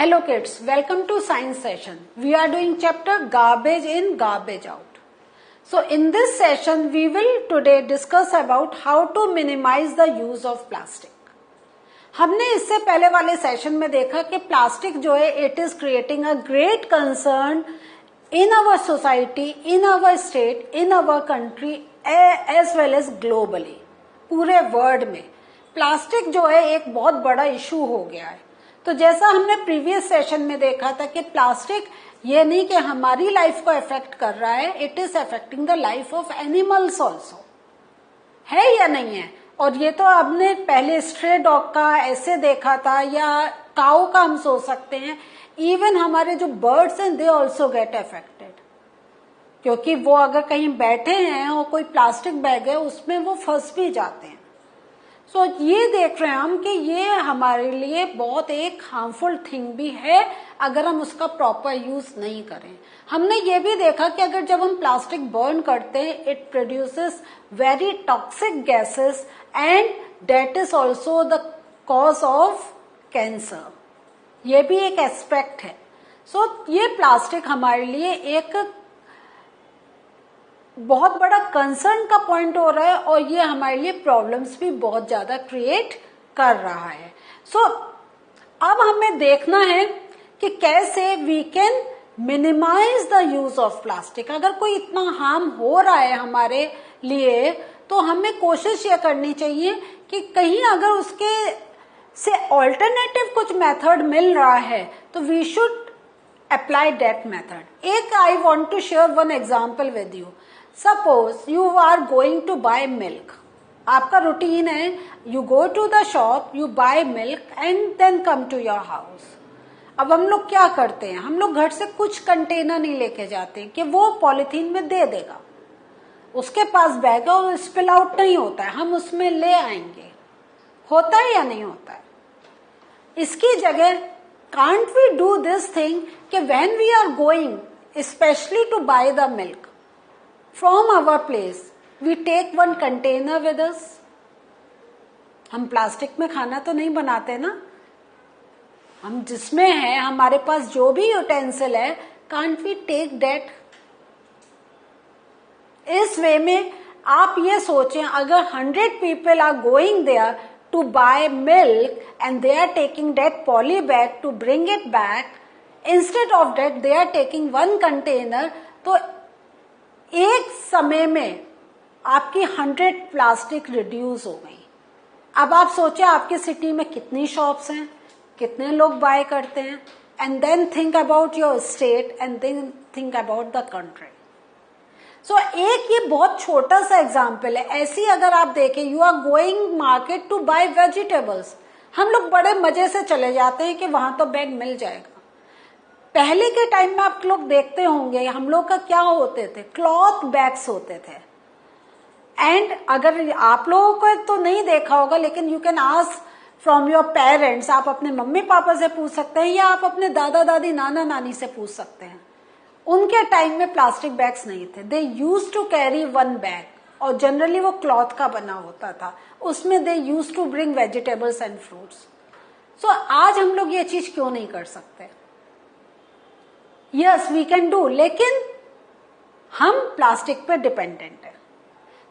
Hello kids, welcome to science session. We are doing chapter garbage in, garbage out. So in this session we will today discuss about how to minimize the use of plastic. हमने इससे पहले वाले session में देखा कि plastic जो है it is creating a great concern in our society, in our state, in our country as well as globally. पूरे वर्ल्ड में प्लास्टिक जो है एक बहुत बड़ा इशू हो गया है. तो जैसा हमने प्रीवियस सेशन में देखा था कि प्लास्टिक ये नहीं कि हमारी लाइफ को अफेक्ट कर रहा है, it is affecting the life of animals also. है या नहीं है? और ये तो आपने पहले स्ट्रे डॉग का ऐसे देखा था, या काऊ का हम सोच सकते हैं. इवन हमारे जो बर्ड्स हैं दे ऑल्सो गेट अफेक्टेड, क्योंकि वो अगर कहीं बैठे हैं और कोई प्लास्टिक बैग है उसमें वो फंस भी जाते हैं. सो ये देख रहे हैं हम कि ये हमारे लिए बहुत एक हार्मफुल थिंग भी है अगर हम उसका प्रॉपर यूज नहीं करें. हमने ये भी देखा कि अगर जब हम प्लास्टिक बर्न करते हैं it produces very toxic gases and that is also the cause of cancer. ये भी एक एस्पेक्ट है. सो ये प्लास्टिक हमारे लिए एक बहुत बड़ा कंसर्न का पॉइंट हो रहा है और ये हमारे लिए प्रॉब्लम्स भी बहुत ज्यादा क्रिएट कर रहा है. सो अब हमें देखना है कि कैसे we can minimise the use of plastic. अगर कोई इतना हार्म हो रहा है हमारे लिए तो हमें कोशिश ये करनी चाहिए कि कहीं अगर उसके से ऑल्टरनेटिव कुछ मेथड मिल रहा है तो we should apply that method. एक I want to share one example with you. Suppose you are going to buy milk. आपका रूटीन है, you go to the shop, you buy milk and then come to your house. अब हम लोग क्या करते हैं, हम लोग घर से कुछ कंटेनर नहीं लेके जाते कि वो पॉलिथीन में दे देगा. उसके पास बैग है और स्पिल आउट नहीं होता है, हम उसमें ले आएंगे. होता है या नहीं होता है? इसकी जगह can't we do this thing कि when we are going specially to buy the milk from our place, we take one container with us. हम प्लास्टिक में खाना तो नहीं बनाते ना, हम जिसमें है हमारे पास जो भी यूटेंसिल है, can't we take that? इस वे में आप ये सोचें, अगर 100 people are going there to buy milk and they are taking that poly bag to bring it back, instead of that they are taking one container, तो एक समय में आपकी 100 प्लास्टिक रिड्यूस हो गई. अब आप सोचे आपकी सिटी में कितनी शॉप्स हैं, कितने लोग बाय करते हैं, and then think about your state and then think about the country. So एक ये बहुत छोटा सा एग्जांपल है. ऐसी अगर आप देखें, you are going market to buy vegetables. हम लोग बड़े मजे से चले जाते हैं कि वहां तो बैग मिल जाएगा. पहले के टाइम में आप लोग देखते होंगे हम लोग का क्या होते थे, क्लॉथ बैग्स होते थे. एंड अगर आप लोगों को तो नहीं देखा होगा लेकिन you can ask from your parents. आप अपने मम्मी पापा से पूछ सकते हैं या आप अपने दादा दादी नाना नानी से पूछ सकते हैं. उनके टाइम में प्लास्टिक बैग्स नहीं थे. They use to carry one bag और जनरली वो क्लॉथ का बना होता था. उसमें they use to bring vegetables and fruits. So आज हम लोग ये चीज क्यों नहीं कर सकते? यस वी कैन डू, लेकिन हम प्लास्टिक पे डिपेंडेंट है.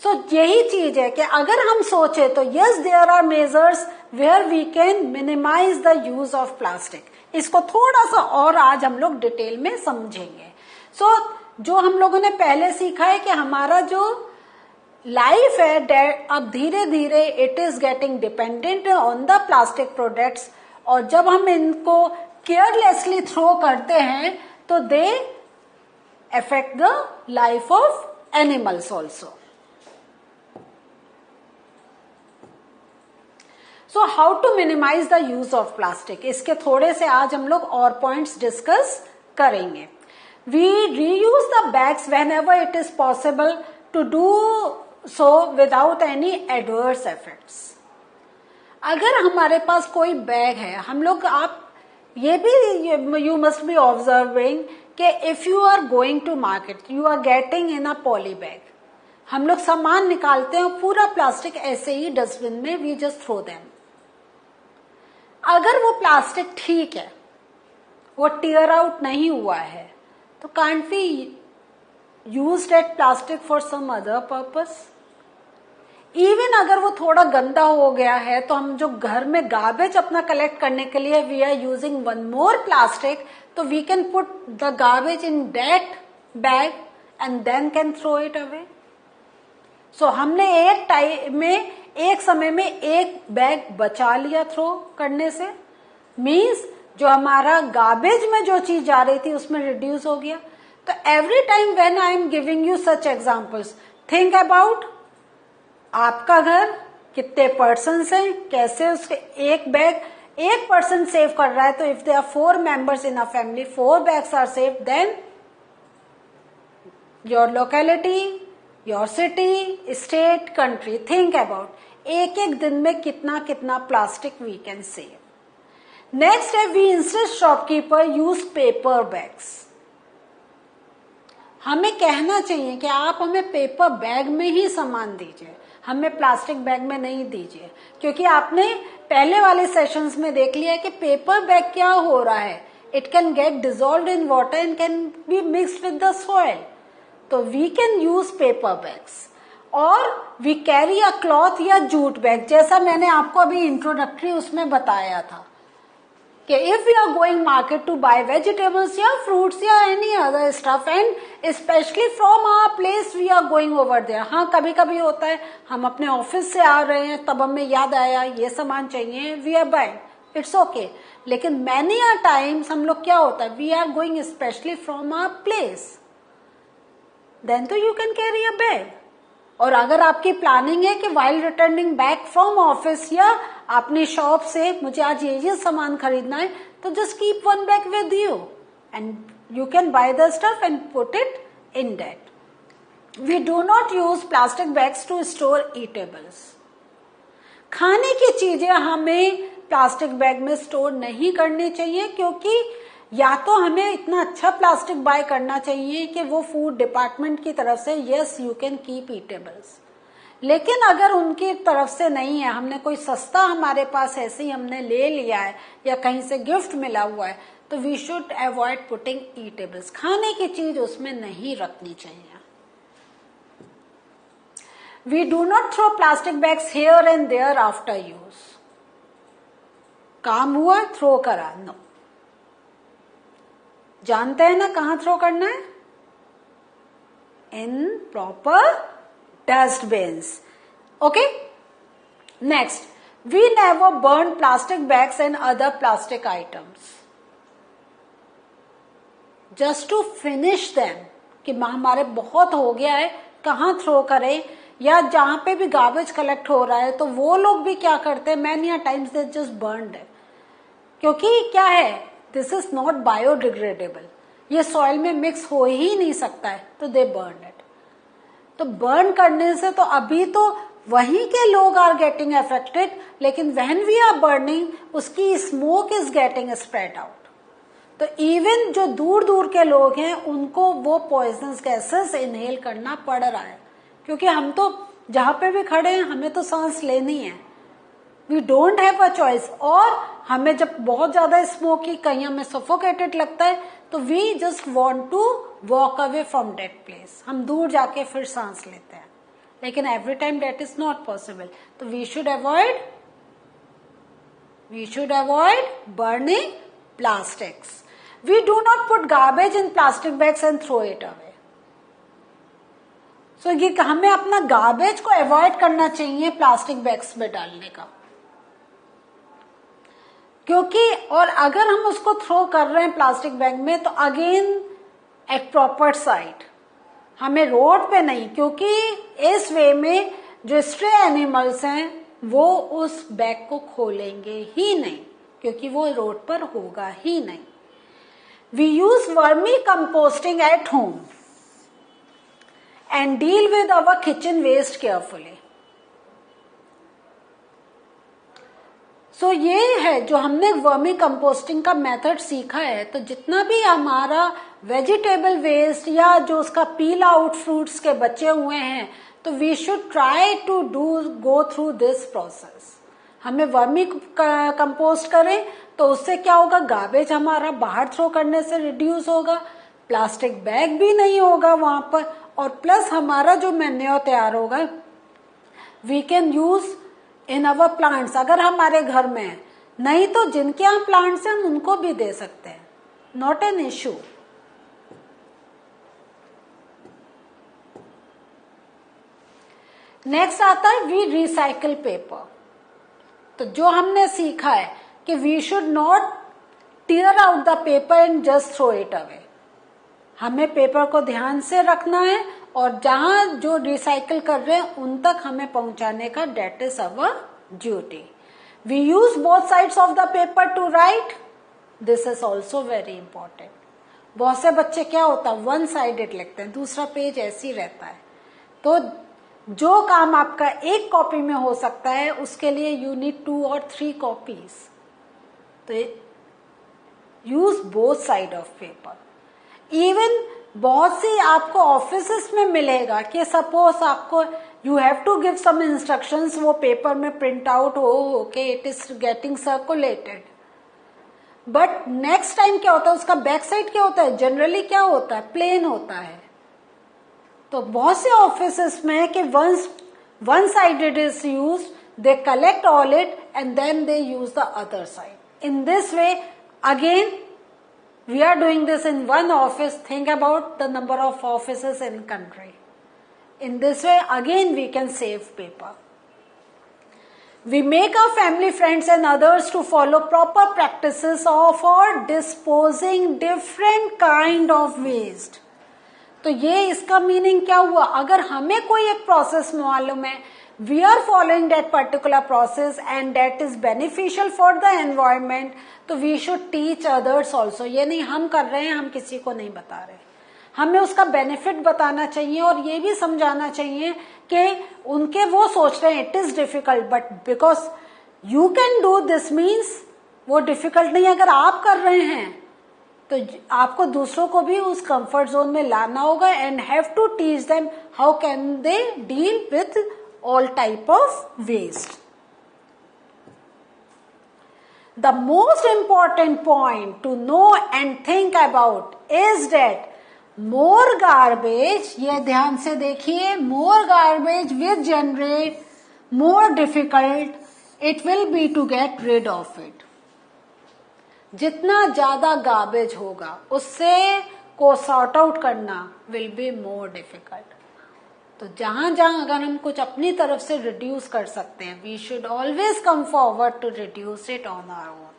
सो यही चीज है कि अगर हम सोचे तो yes there are measures where we can minimise the use of plastic. इसको थोड़ा सा और आज हम लोग डिटेल में समझेंगे. सो जो हम लोगों ने पहले सीखा है कि हमारा जो लाइफ है अब धीरे धीरे it is getting dependent on the plastic products. और जब हम इनको केयरलेसली थ्रो करते हैं तो दे affect the life of animals also. So how to minimize the use of plastic? इसके थोड़े से आज हम लोग और पॉइंट्स डिस्कस करेंगे. We reuse the bags whenever it is possible to do so without any adverse effects. अगर हमारे पास कोई बैग है, हम लोग आप ये भी यू मस्ट बी ऑब्जर्विंग कि if you are going to market you are getting in a poly bag. हम लोग सामान निकालते हैं पूरा प्लास्टिक ऐसे ही डस्टबिन में वी जस्ट थ्रो देम. अगर वो प्लास्टिक ठीक है वो टीयर आउट नहीं हुआ है, तो can't we use that plastic for some other purpose? Even अगर वो थोड़ा गंदा हो गया है तो हम जो घर में गार्बेज अपना कलेक्ट करने के लिए we are using one more plastic, तो we can put the garbage in that bag and then can throw it away. So हमने एक समय में एक बैग बचा लिया थ्रो करने से, मीन्स जो हमारा गार्बेज में जो चीज जा रही थी उसमें रिड्यूस हो गया. तो every time when I am giving you such examples, think about आपका घर कितने पर्सन्स हैं, कैसे उसके एक बैग एक पर्सन सेव कर रहा है. तो if there are 4 members in a family, 4 bags are save, then your locality, your city, state, country, think about एक एक दिन में कितना कितना plastic we can save. Next है we insist shopkeeper use paper bags. हमें कहना चाहिए कि आप हमें पेपर बैग में ही सामान दीजिए, हमें प्लास्टिक बैग में नहीं दीजिए, क्योंकि आपने पहले वाले सेशंस में देख लिया है कि पेपर बैग क्या हो रहा है, it can get dissolved in water and can be mixed with the soil. तो we can use paper bags और वी कैरी अ क्लॉथ या जूट बैग, जैसा मैंने आपको अभी इंट्रोडक्टरी उसमें बताया था कि if we are going market to buy vegetables या फ्रूट्स या any other stuff and specially from our place we are going over there. हाँ, कभी कभी होता है हम अपने ऑफिस से आ रहे हैं तब हमें याद आया ये सामान चाहिए, we are buying, it's okay. लेकिन मैनी अ टाइम्स हम लोग क्या होता है, we are going specially from our place, then तो you can carry a bag. और अगर आपकी प्लानिंग है कि while returning back from office या अपनी शॉप से मुझे आज ये सामान खरीदना है, तो just keep one bag with you and you can buy the stuff and put it in that. We do not use plastic bags to store eatables. खाने की चीजें हमें प्लास्टिक बैग में स्टोर नहीं करनी चाहिए, क्योंकि या तो हमें इतना अच्छा प्लास्टिक बाय करना चाहिए कि वो फूड डिपार्टमेंट की तरफ से yes you can keep eatables, लेकिन अगर उनकी तरफ से नहीं है, हमने कोई सस्ता हमारे पास ऐसे ही हमने ले लिया है या कहीं से गिफ्ट मिला हुआ है, तो we should avoid putting eatables. खाने की चीज उसमें नहीं रखनी चाहिए. We do not throw plastic bags here and there after use. काम हुआ थ्रो करा, नो. जानते हैं ना कहां थ्रो करना है, in proper dustbins. Okay. Next, we never burn plastic bags and other plastic items just to finish them, कि हमारे बहुत हो गया है, कहां थ्रो करें. या जहां पे भी गार्बेज कलेक्ट हो रहा है तो वो लोग भी क्या करते हैं, many times they just burn it, क्योंकि क्या है, दिस इज नॉट बायोडिग्रेडेबल, ये सॉइल में मिक्स हो ही नहीं सकता है, तो दे बर्न इट. तो बर्न करने से तो अभी तो वहीं के लोग आर गेटिंग अफेक्टेड, लेकिन व्हेन वी आर बर्निंग उसकी smoke is getting spread out. तो इवन जो दूर दूर के लोग हैं उनको वो पॉइजनस गैसेस इनहेल करना पड़ रहा है, क्योंकि हम तो जहां पे भी खड़े हैं हमें तो सांस लेनी है, we don't have a choice. और हमें जब बहुत ज्यादा स्मोकी कहीं हमें सफोकेटेड लगता है तो we just want to walk away from that place, हम दूर जाके फिर सांस लेते हैं, लेकिन every time that is not possible. तो we should avoid burning plastics. We do not put garbage in plastic bags and throw it away. So ये हमें अपना गार्बेज को अवॉइड करना चाहिए प्लास्टिक बैग्स में डालने का, क्योंकि और अगर हम उसको थ्रो कर रहे हैं प्लास्टिक बैग में तो अगेन एक प्रॉपर साइड, हमें रोड पे नहीं, क्योंकि इस वे में जो स्ट्रे एनिमल्स हैं वो उस बैग को खोलेंगे ही नहीं, क्योंकि वो रोड पर होगा ही नहीं. We use vermicomposting at home and deal with our kitchen waste carefully. So ये है जो हमने वर्मी कंपोस्टिंग का मेथड सीखा है. तो जितना भी हमारा वेजिटेबल वेस्ट या जो उसका पील आउट फ्रूट्स के बचे हुए हैं, तो we should try to go through this process. हमें वर्मी कंपोस्ट करें तो उससे क्या होगा, गार्बेज हमारा बाहर थ्रो करने से रिड्यूस होगा, प्लास्टिक बैग भी नहीं होगा वहां पर, और प्लस हमारा जो मैन्योर तैयार होगा we can use in our plants. अगर हमारे घर में है, नहीं तो जिनके यहाँ प्लांट्स हैं हम उनको भी दे सकते हैं, नॉट एन इश्यू। नेक्स्ट आता है वी रिसाइकल पेपर। तो जो हमने सीखा है कि we should not tear out the paper and just throw it away. हमें पेपर को ध्यान से रखना है और जहां जो रिसाइकल कर रहे हैं उन तक हमें पहुंचाने का, that is our duty. We use both sides of the paper to write, this is also very important. बहुत से बच्चे क्या होता है वन साइडेड लिखते हैं, दूसरा पेज ऐसे ही रहता है। तो जो काम आपका एक कॉपी में हो सकता है उसके लिए यू नीड 2 और 3 कॉपीज। तो use both side of paper. Even बहुत सी आपको ऑफिसेस में मिलेगा कि सपोज आपको you have to give some instructions, वो पेपर में प्रिंट आउट हो के it is getting circulated, but next time क्या होता है उसका बैक साइड क्या होता है, जनरली क्या होता है, प्लेन होता है। तो बहुत से ऑफिसेस में कि one sided is used, they collect all it and then they use the other side. In this way, again, we are doing this in one office. Think about the number of offices in country. In this way, again, we can save paper. We make our family, friends and others to follow proper practices for disposing different kind of waste. तो ये इसका meaning क्या हुआ, अगर हमें कोई एक process मालूम है, we are following that particular process and that is beneficial for the environment, तो we should teach others also. ये नहीं हम कर रहे हैं हम किसी को नहीं बता रहे, हमें उसका बेनिफिट बताना चाहिए और ये भी समझाना चाहिए कि उनके वो सोच रहे हैं it is difficult, but because you can do this means वो डिफिकल्ट नहीं, अगर आप कर रहे हैं तो आपको दूसरों को भी उस कंफर्ट जोन में लाना होगा and have to teach them how can they deal with all type of waste. The most important point to know and think about is that more garbage, ये ध्यान से देखिए, more garbage will generate more difficult it will be to get rid of it. जितना ज्यादा garbage होगा उससे को sort out करना will be more difficult. तो जहां जहां अगर हम कुछ अपनी तरफ से रिड्यूस कर सकते हैं, we should always come forward to reduce it on our own.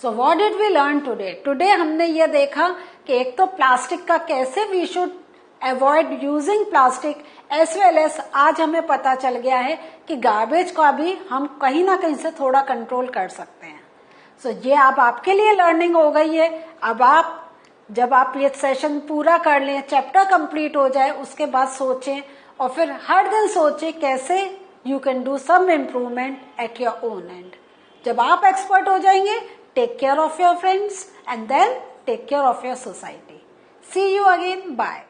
So what did we learn today? Today हमने ये देखा कि एक तो प्लास्टिक का कैसे we should avoid using plastic, as well as आज हमें पता चल गया है कि गार्बेज का भी हम कहीं ना कहीं से थोड़ा कंट्रोल कर सकते हैं. सो ये अब आपके लिए लर्निंग हो गई है. अब आप जब आप ये सेशन पूरा कर लें, चैप्टर कंप्लीट हो जाए, उसके बाद सोचें और फिर हर दिन सोचें कैसे you can do some improvement at your own end. जब आप एक्सपर्ट हो जाएंगे, take care of your friends and then take care of your society. See you again. Bye.